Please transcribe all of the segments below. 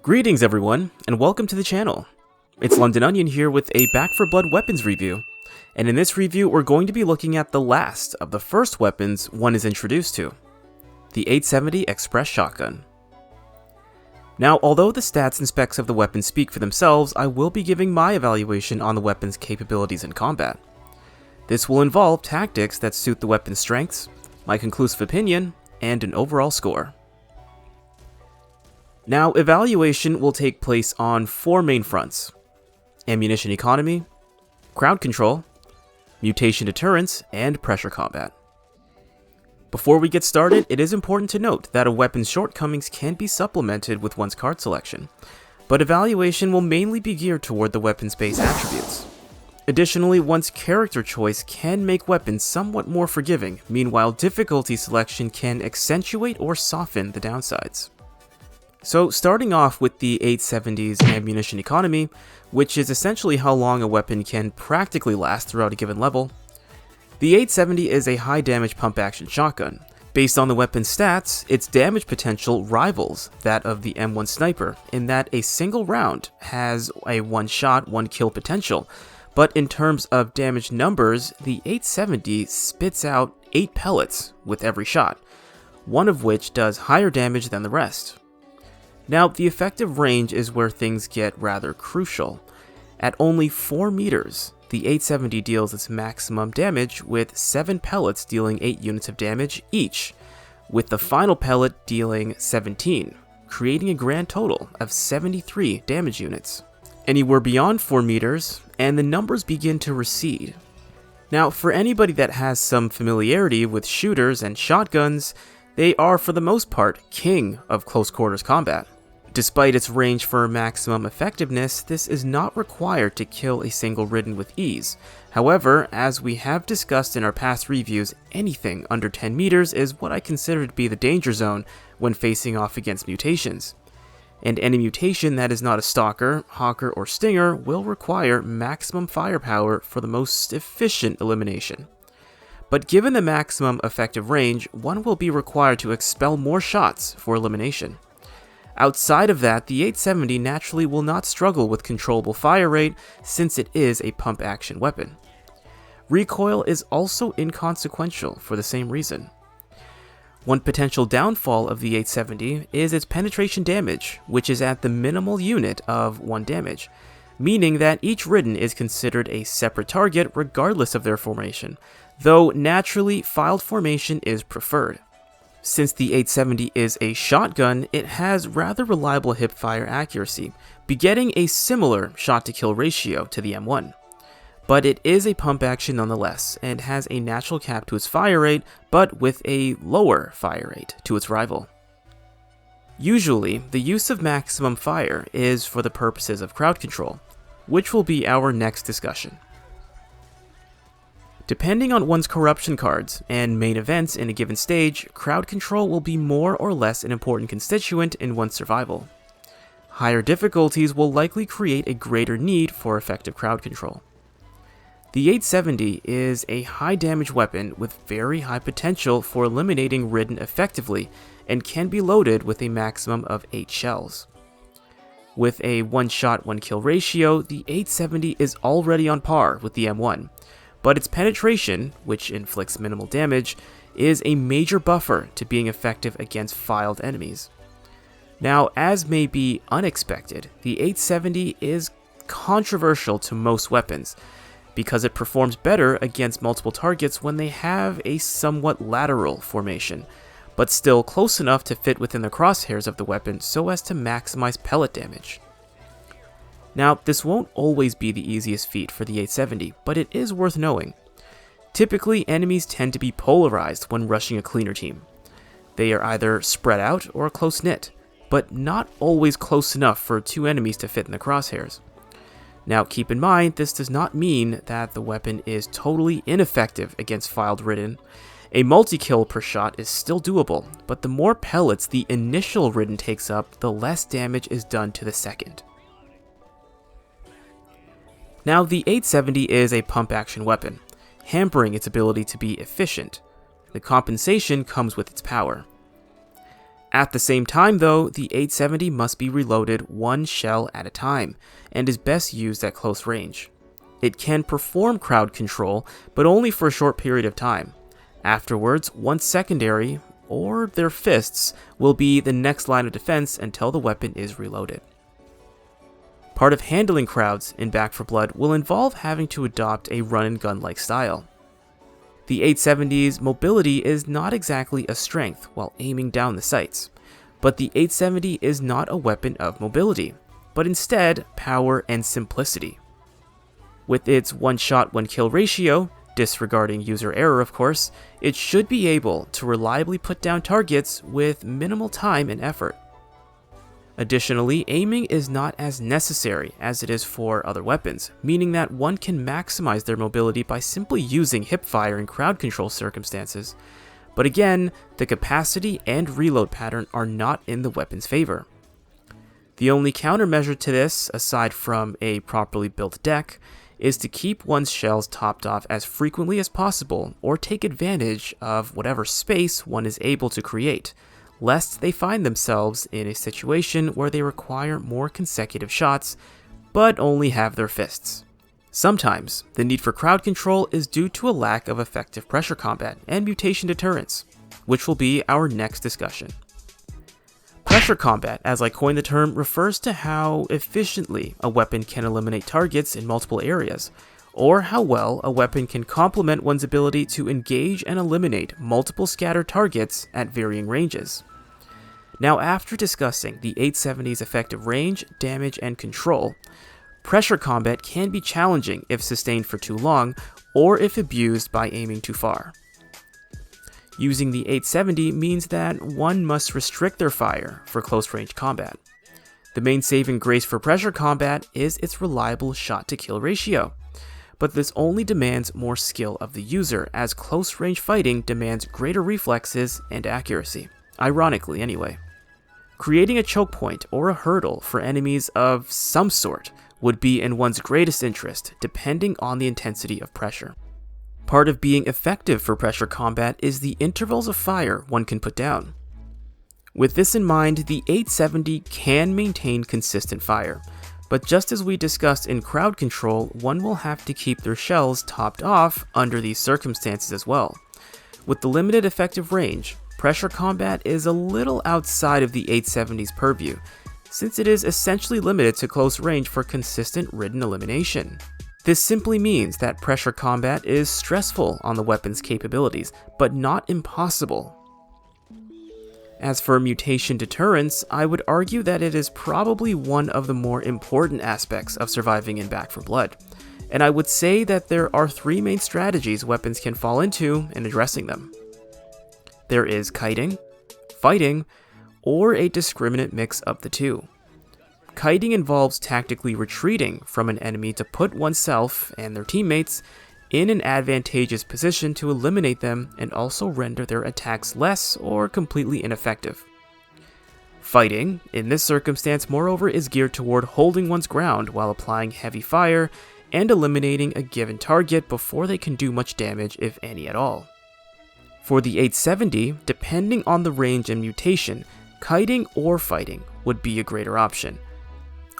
Greetings everyone, and welcome to the channel. It's London Onion here with a Back 4 Blood weapons review, and in this review we're going to be looking at the last of the first weapons one is introduced to, the 870 Express Shotgun. Now, although the stats and specs of the weapon speak for themselves, I will be giving my evaluation on the weapon's capabilities in combat. This will involve tactics that suit the weapon's strengths, my conclusive opinion, and an overall score. Now, evaluation will take place on four main fronts: ammunition economy, crowd control, mutation deterrence, and pressure combat. Before we get started, it is important to note that a weapon's shortcomings can be supplemented with one's card selection, but evaluation will mainly be geared toward the weapon's base attributes. Additionally, one's character choice can make weapons somewhat more forgiving, meanwhile difficulty selection can accentuate or soften the downsides. So starting off with the 870's ammunition economy, which is essentially how long a weapon can practically last throughout a given level, the 870 is a high damage pump action shotgun. Based on the weapon's stats, its damage potential rivals that of the M1 Sniper in that a single round has a one shot, one kill potential, but in terms of damage numbers, the 870 spits out 8 pellets with every shot, one of which does higher damage than the rest. Now, the effective range is where things get rather crucial. At only 4 meters, the 870 deals its maximum damage with 7 pellets dealing 8 units of damage each, with the final pellet dealing 17, creating a grand total of 73 damage units. Anywhere beyond 4 meters, and the numbers begin to recede. Now, for anybody that has some familiarity with shooters and shotguns, they are for the most part king of close quarters combat. Despite its range for maximum effectiveness, this is not required to kill a single Ridden with ease. However, as we have discussed in our past reviews, anything under 10 meters is what I consider to be the danger zone when facing off against mutations. And any mutation that is not a Stalker, Hawker, or Stinger will require maximum firepower for the most efficient elimination. But given the maximum effective range, one will be required to expel more shots for elimination. Outside of that, the 870 naturally will not struggle with controllable fire rate since it is a pump action weapon. Recoil is also inconsequential for the same reason. One potential downfall of the 870 is its penetration damage, which is at the minimal unit of 1 damage, meaning that each Ridden is considered a separate target regardless of their formation, though naturally filed formation is preferred. Since the 870 is a shotgun, it has rather reliable hipfire accuracy, begetting a similar shot-to-kill ratio to the M1. But it is a pump action nonetheless, and has a natural cap to its fire rate, but with a lower fire rate to its rival. Usually, the use of maximum fire is for the purposes of crowd control, which will be our next discussion. Depending on one's corruption cards and main events in a given stage, crowd control will be more or less an important constituent in one's survival. Higher difficulties will likely create a greater need for effective crowd control. The 870 is a high damage weapon with very high potential for eliminating Ridden effectively and can be loaded with a maximum of 8 shells. With a 1 shot 1 kill ratio, the 870 is already on par with the M1. But its penetration, which inflicts minimal damage, is a major buffer to being effective against filed enemies. Now, as may be unexpected, the 870 is controversial to most weapons, because it performs better against multiple targets when they have a somewhat lateral formation, but still close enough to fit within the crosshairs of the weapon so as to maximize pellet damage. Now, this won't always be the easiest feat for the 870, but it is worth knowing. Typically, enemies tend to be polarized when rushing a cleaner team. They are either spread out or close-knit, but not always close enough for 2 enemies to fit in the crosshairs. Now, keep in mind, this does not mean that the weapon is totally ineffective against filed Ridden. A multi-kill per shot is still doable, but the more pellets the initial Ridden takes up, the less damage is done to the second. Now, the 870 is a pump action weapon, hampering its ability to be efficient. The compensation comes with its power. At the same time though, the 870 must be reloaded one shell at a time, and is best used at close range. It can perform crowd control, but only for a short period of time. Afterwards, one's secondary, or their fists, will be the next line of defense until the weapon is reloaded. Part of handling crowds in Back 4 Blood will involve having to adopt a run-and-gun-like style. The 870's mobility is not exactly a strength while aiming down the sights, but the 870 is not a weapon of mobility, but instead power and simplicity. With its one-shot, one-kill ratio, disregarding user error of course, it should be able to reliably put down targets with minimal time and effort. Additionally, aiming is not as necessary as it is for other weapons, meaning that one can maximize their mobility by simply using hipfire in crowd control circumstances. But again, the capacity and reload pattern are not in the weapon's favor. The only countermeasure to this, aside from a properly built deck, is to keep one's shells topped off as frequently as possible or take advantage of whatever space one is able to create, lest they find themselves in a situation where they require more consecutive shots, but only have their fists. Sometimes, the need for crowd control is due to a lack of effective pressure combat and mutation deterrence, which will be our next discussion. Pressure combat, as I coined the term, refers to how efficiently a weapon can eliminate targets in multiple areas, or how well a weapon can complement one's ability to engage and eliminate multiple scattered targets at varying ranges. Now, after discussing the 870's effective range, damage, and control, pressure combat can be challenging if sustained for too long, or if abused by aiming too far. Using the 870 means that one must restrict their fire for close-range combat. The main saving grace for pressure combat is its reliable shot-to-kill ratio, but this only demands more skill of the user, as close-range fighting demands greater reflexes and accuracy, ironically anyway. Creating a choke point or a hurdle for enemies of some sort would be in one's greatest interest, depending on the intensity of pressure. Part of being effective for pressure combat is the intervals of fire one can put down. With this in mind, the 870 can maintain consistent fire, but just as we discussed in crowd control, one will have to keep their shells topped off under these circumstances as well. With the limited effective range, pressure combat is a little outside of the 870's purview, since it is essentially limited to close range for consistent ridden elimination. This simply means that pressure combat is stressful on the weapon's capabilities, but not impossible. As for mutation deterrence, I would argue that it is probably one of the more important aspects of surviving in Back 4 Blood, and I would say that there are three main strategies weapons can fall into in addressing them. There is kiting, fighting, or a discriminate mix of the two. Kiting involves tactically retreating from an enemy to put oneself and their teammates in an advantageous position to eliminate them and also render their attacks less or completely ineffective. Fighting, in this circumstance, moreover, is geared toward holding one's ground while applying heavy fire and eliminating a given target before they can do much damage, if any at all. For the 870, depending on the range and mutation, kiting or fighting would be a greater option.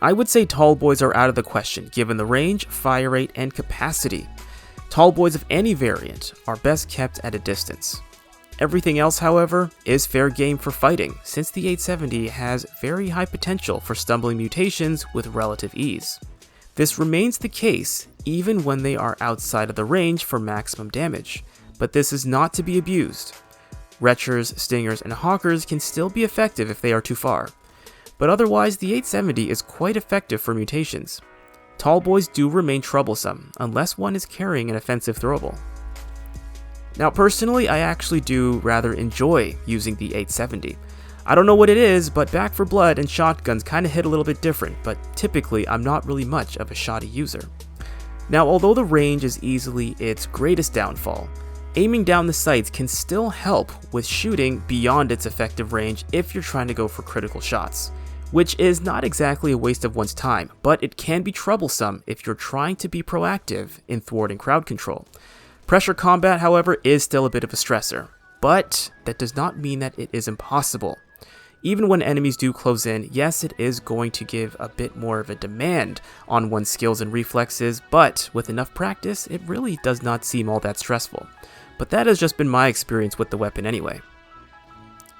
I would say tall boys are out of the question given the range, fire rate, and capacity. Tall boys of any variant are best kept at a distance. Everything else, however, is fair game for fighting, since the 870 has very high potential for stumbling mutations with relative ease. This remains the case even when they are outside of the range for maximum damage, but this is not to be abused. Retchers, Stingers, and Hawkers can still be effective if they are too far, but otherwise the 870 is quite effective for mutations. Tall boys do remain troublesome, unless one is carrying an offensive throwable. Now personally, I actually do rather enjoy using the 870. I don't know what it is, but Back 4 Blood and shotguns kinda hit a little bit different, but typically I'm not really much of a shoddy user. Now although the range is easily its greatest downfall, aiming down the sights can still help with shooting beyond its effective range if you're trying to go for critical shots, which is not exactly a waste of one's time, but it can be troublesome if you're trying to be proactive in thwarting crowd control. Pressure combat, however, is still a bit of a stressor, but that does not mean that it is impossible. Even when enemies do close in, yes, it is going to give a bit more of a demand on one's skills and reflexes, but with enough practice, it really does not seem all that stressful. But that has just been my experience with the weapon anyway.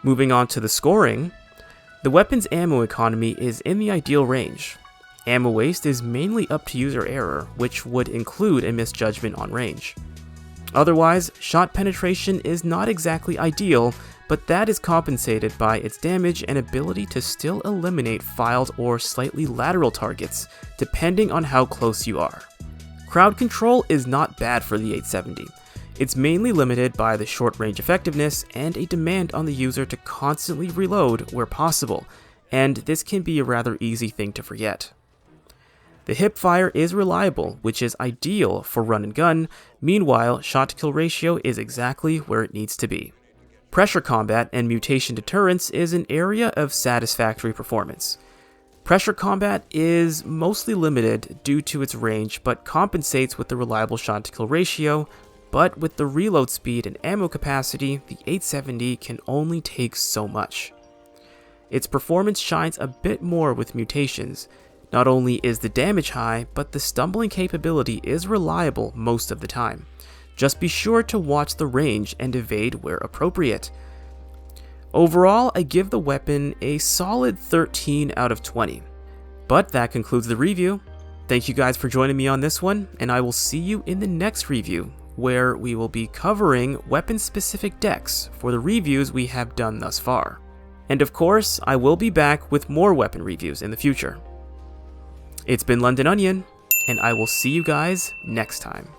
Moving on to the scoring, the weapon's ammo economy is in the ideal range. Ammo waste is mainly up to user error, which would include a misjudgment on range. Otherwise, shot penetration is not exactly ideal, but that is compensated by its damage and ability to still eliminate filed or slightly lateral targets, depending on how close you are. Crowd control is not bad for the 870. It's mainly limited by the short range effectiveness and a demand on the user to constantly reload where possible, and this can be a rather easy thing to forget. The hip fire is reliable, which is ideal for run and gun. Meanwhile, shot to kill ratio is exactly where it needs to be. Pressure combat and mutation deterrence is an area of satisfactory performance. Pressure combat is mostly limited due to its range, but compensates with the reliable shot to kill ratio, but with the reload speed and ammo capacity, the 870 can only take so much. Its performance shines a bit more with mutations. Not only is the damage high, but the stumbling capability is reliable most of the time. Just be sure to watch the range and evade where appropriate. Overall, I give the weapon a solid 13 out of 20. But that concludes the review. Thank you guys for joining me on this one, and I will see you in the next review, where we will be covering weapon-specific decks for the reviews we have done thus far. And of course, I will be back with more weapon reviews in the future. It's been London Onion, and I will see you guys next time.